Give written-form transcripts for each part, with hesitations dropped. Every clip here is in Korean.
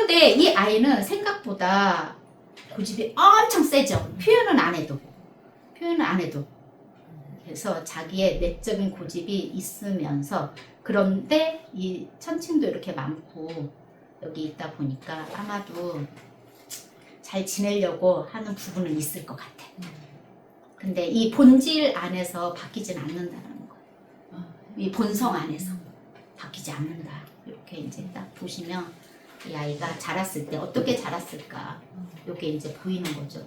그런데 이 아이는 생각보다 고집이 엄청 세죠. 표현은 안 해도. 그래서 자기의 내적인 고집이 있으면서, 그런데 이 천칭도 이렇게 많고 여기 있다 보니까 아마도 잘 지내려고 하는 부분은 있을 것 같아. 근데 이 본질 안에서 바뀌진 않는다는 거예요. 이 본성 안에서 바뀌지 않는다. 이렇게 이제 딱 보시면 이 아이가 자랐을 때 어떻게 자랐을까, 이게 이제 보이는 거죠.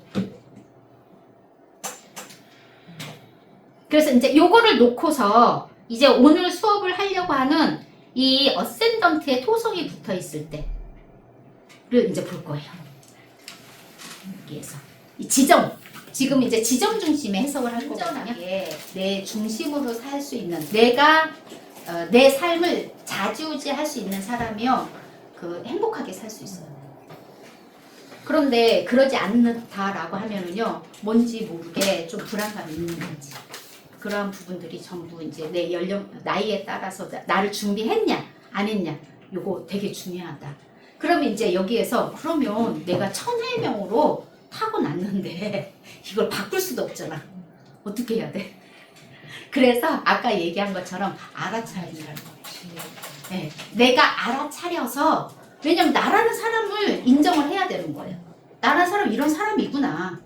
그래서 이제 요거를 놓고서 이제 오늘 수업을 하려고 하는 이 어센던트의 토성이 붙어 있을 때를 이제 볼 거예요. 여기에서 이 지점, 지금 이제 지점 중심의 해석을 할 거거든요. 내 중심으로 살 수 있는, 내가 내 삶을 좌지우지할 수 있는 사람이요, 그 행복하게 살 수 있어요. 그런데 그러지 않는다라고 하면은요, 뭔지 모르게 좀 불안감이 있는 거지. 그러한 부분들이 전부 이제 내 연령, 나이에 따라서 나를 준비했냐 안 했냐, 요거 되게 중요하다. 그러면 이제 여기에서, 그러면 내가 천혜명으로 타고났는데 이걸 바꿀 수도 없잖아. 어떻게 해야 돼? 그래서 아까 얘기한 것처럼 알아차리라는 거지. 네, 내가 알아차려서, 왜냐면 나라는 사람을 인정을 해야 되는 거예요. 나라는 사람, 이런 사람이구나.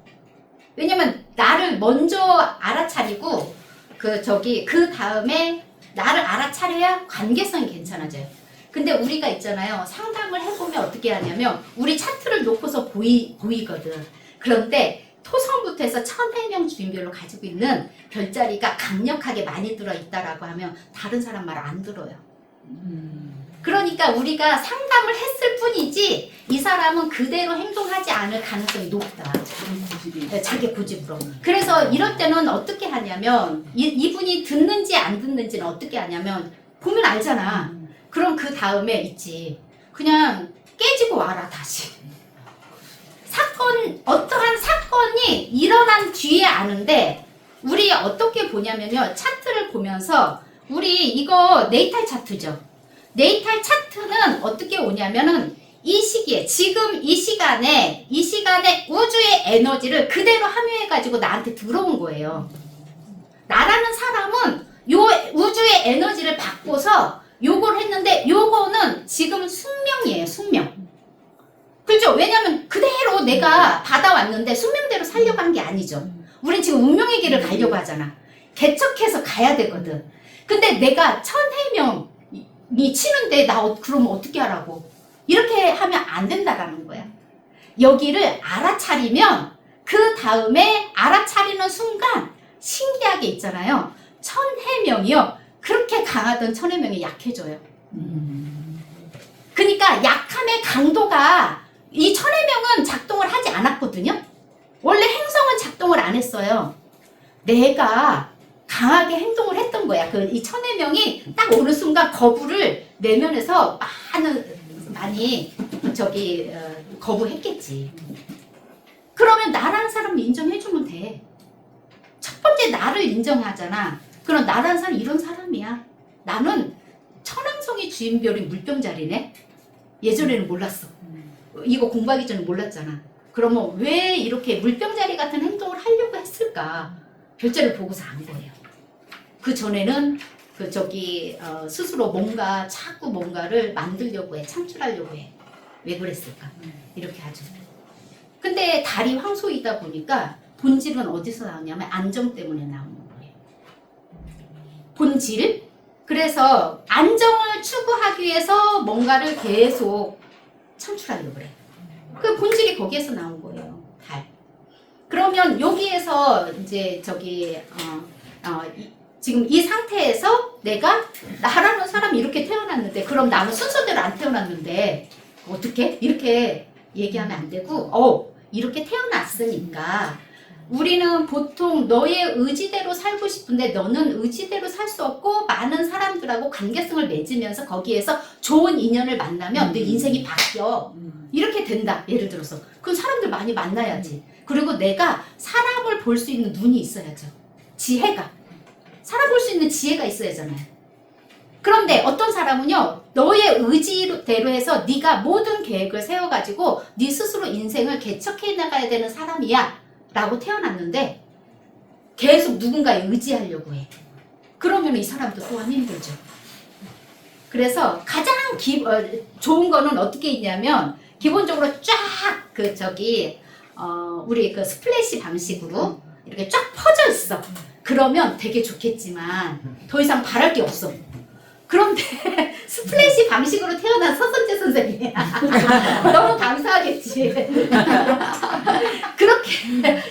왜냐면 나를 먼저 알아차리고 그 다음에 나를 알아차려야 관계성이 괜찮아져요. 근데 우리가 있잖아요, 상담을 해보면 어떻게 하냐면 우리 차트를 놓고서 보이거든. 그런데 토성부터 해서 천해명 주인별로 가지고 있는 별자리가 강력하게 많이 들어있다라고 하면 다른 사람 말 안 들어요. 그러니까 우리가 상담을 했을 뿐이지 이 사람은 그대로 행동하지 않을 가능성이 높다. 자기 고집으로. 그래서 이럴 때는 어떻게 하냐면, 이분이 듣는지 안 듣는지는 어떻게 하냐면 보면 알잖아. 그럼 그 다음에 있지, 그냥 깨지고 와라 다시. 어떠한 사건이 일어난 뒤에 아는데, 우리 어떻게 보냐면요, 차트를 보면서, 우리 이거 네이탈 차트죠. 네이탈 차트는 어떻게 오냐면은 이 시기에, 지금 이 시간에 우주의 에너지를 그대로 함유해가지고 나한테 들어온 거예요. 나라는 사람은 요 우주의 에너지를 받고서 요걸 했는데, 요거는 지금 숙명이에요, 숙명. 그죠? 왜냐면 그대로 내가 받아왔는데 숙명대로 살려고 한 게 아니죠. 우린 지금 운명의 길을 가려고 하잖아. 개척해서 가야 되거든. 근데 내가 천해명이 치는데 그러면 어떻게 하라고? 이렇게 하면 안 된다라는 거야. 여기를 알아차리면 그 다음에 알아차리는 순간 신기하게 있잖아요. 천해명이요, 그렇게 강하던 천해명이 약해져요. 그러니까 약함의 강도가, 이 천해명은 작동을 하지 않았거든요. 원래 행성은 작동을 안 했어요. 내가 강하게 행동을 했던 거야. 이 천해명이 딱 오는 순간 거부를 내면에서 많이 거부했겠지. 그러면 나라는 사람을 인정해주면 돼. 첫 번째 나를 인정하잖아. 그럼 나라는 사람 이런 사람이야. 나는 천왕성의 주인별이 물병자리네. 예전에는 몰랐어. 이거 공부하기 전에 몰랐잖아. 그러면 왜 이렇게 물병자리 같은 행동을 하려고 했을까? 별자리를 보고서 안 거예요. 그 전에는 스스로 자꾸 뭔가를 만들려고 해, 창출하려고 해. 왜 그랬을까? 이렇게 하죠. 근데 달이 황소이다 보니까 본질은 어디서 나오냐면 안정 때문에 나오는 거예요. 본질? 그래서 안정을 추구하기 위해서 뭔가를 계속 창출하려고 그래. 그 본질이 거기에서 나온 거예요. 달. 그러면 여기에서 이제 지금 이 상태에서 내가 나라는 사람이 이렇게 태어났는데, 그럼 나는 순서대로 안 태어났는데 어떻게? 이렇게 얘기하면 안 되고, 이렇게 태어났으니까 우리는 보통 너의 의지대로 살고 싶은데 너는 의지대로 살 수 없고 많은 사람들하고 관계성을 맺으면서 거기에서 좋은 인연을 만나면 내 인생이 바뀌어. 이렇게 된다. 예를 들어서. 그럼 사람들 많이 만나야지. 그리고 내가 사람을 볼 수 있는 눈이 있어야죠. 지혜가. 사람 볼 수 있는 지혜가 있어야 하잖아요. 그런데 어떤 사람은요, 너의 의지대로 해서 네가 모든 계획을 세워가지고 네 스스로 인생을 개척해 나가야 되는 사람이야 라고 태어났는데 계속 누군가에 의지하려고 해. 그러면 이 사람도 또한 힘들죠. 그래서 가장 좋은 거는 어떻게 있냐면 기본적으로 쫙 우리 그 스플래시 방식으로 이렇게 쫙 퍼져 있어. 그러면 되게 좋겠지만 더 이상 바랄 게 없어. 그런데 스플래시 방식으로 태어난 서선재 선생님이야. 너무 감사하겠지. 그렇게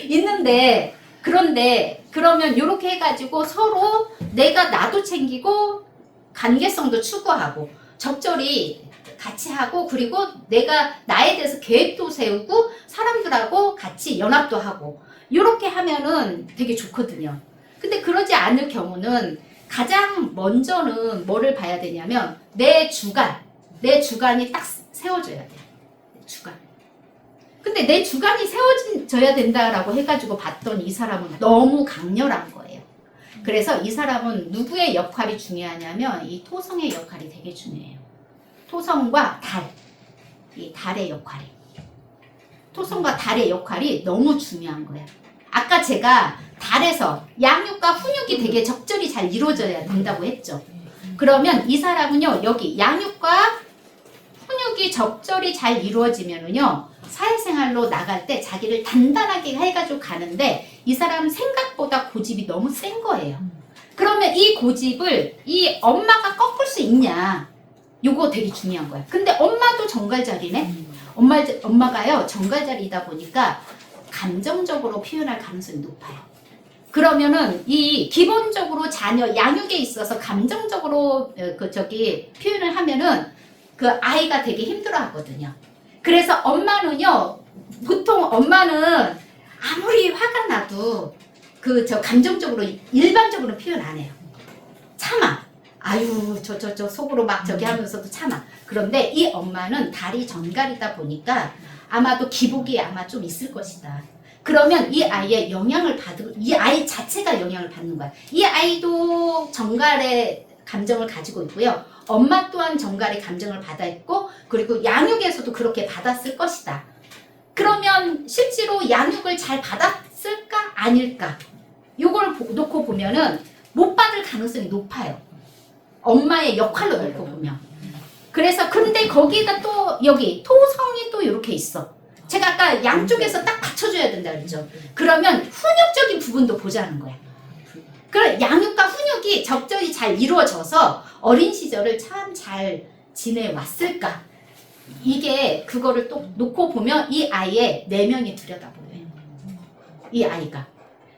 있는데 그런데 그러면 이렇게 해가지고 서로 내가 나도 챙기고 관계성도 추구하고 적절히 같이 하고 그리고 내가 나에 대해서 계획도 세우고 사람들하고 같이 연합도 하고 이렇게 하면은 되게 좋거든요. 근데 그러지 않을 경우는 가장 먼저는 뭐를 봐야 되냐면 내 주관이 딱 세워져야 돼. 주관. 근데 내 주관이 세워져야 된다라고 해가지고 봤더니 이 사람은 너무 강렬한 거예요. 그래서 이 사람은 누구의 역할이 중요하냐면 이 토성의 역할이 되게 중요해요. 토성과 이 달의 역할이. 토성과 달의 역할이 너무 중요한 거예요. 아까 제가 달에서 양육과 훈육이 되게 적절히 잘 이루어져야 된다고 했죠. 그러면 이 사람은요, 여기 양육과 훈육이 적절히 잘 이루어지면은요, 사회생활로 나갈 때 자기를 단단하게 해가지고 가는데 이 사람은 생각보다 고집이 너무 센 거예요. 그러면 이 고집을 이 엄마가 꺾을 수 있냐? 요거 되게 중요한 거야. 근데 엄마도 정갈자리네? 엄마가요, 정갈자리다 보니까 감정적으로 표현할 가능성이 높아요. 그러면은 이 기본적으로 자녀 양육에 있어서 감정적으로 표현을 하면은 그 아이가 되게 힘들어 하거든요. 그래서 엄마는요, 보통 엄마는 아무리 화가 나도 감정적으로 일반적으로 표현 안 해요. 참아. 아유, 저 속으로 막 저기 하면서도 참아. 그런데 이 엄마는 달이 정갈이다 보니까 아마도 기복이 아마 좀 있을 것이다. 그러면 이 아이의 영향을 이 아이 자체가 영향을 받는 거야. 이 아이도 정갈의 감정을 가지고 있고요. 엄마 또한 정갈의 감정을 받아 있고, 그리고 양육에서도 그렇게 받았을 것이다. 그러면 실제로 양육을 잘 받았을까? 아닐까? 이걸 놓고 보면은 못 받을 가능성이 높아요. 엄마의 역할로 놓고 보면. 그래서 근데 거기다 또 여기 토성이 또 이렇게 있어. 제가 아까 양쪽에서 딱 받쳐줘야 된다 그랬죠. 그러면 훈육적인 부분도 보자는 거야. 그럼 양육과 훈육이 적절히 잘 이루어져서 어린 시절을 참 잘 지내왔을까? 이게 그거를 또 놓고 보면 이 아이의 내면이 들여다보여요. 이 아이가.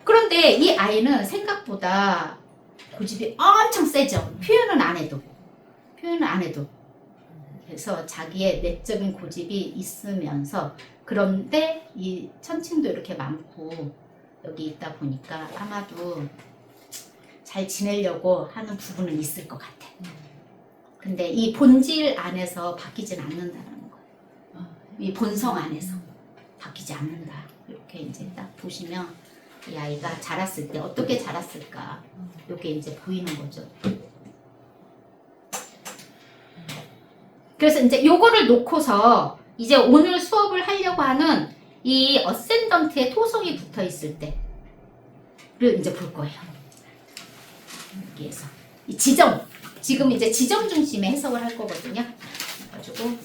그런데 이 아이는 생각보다 고집이 엄청 세죠. 표현은 안 해도. 그래서 자기의 내적인 고집이 있으면서 그런데 이 천칭도 이렇게 많고 여기 있다 보니까 아마도 잘 지내려고 하는 부분은 있을 것 같아. 근데 이 본질 안에서 바뀌진 않는다는 거예요. 이 본성 안에서 바뀌지 않는다. 이렇게 이제 딱 보시면 이 아이가 자랐을 때 어떻게 자랐을까 이게 이제 보이는 거죠. 그래서 이제 요거를 놓고서 이제 오늘 수업을 하려고 하는 이 어센던트에 토성이 붙어 있을 때를 이제 볼 거예요. 여기에서 이 지점, 지금 이제 지점 중심의 해석을 할 거거든요. 그래가지고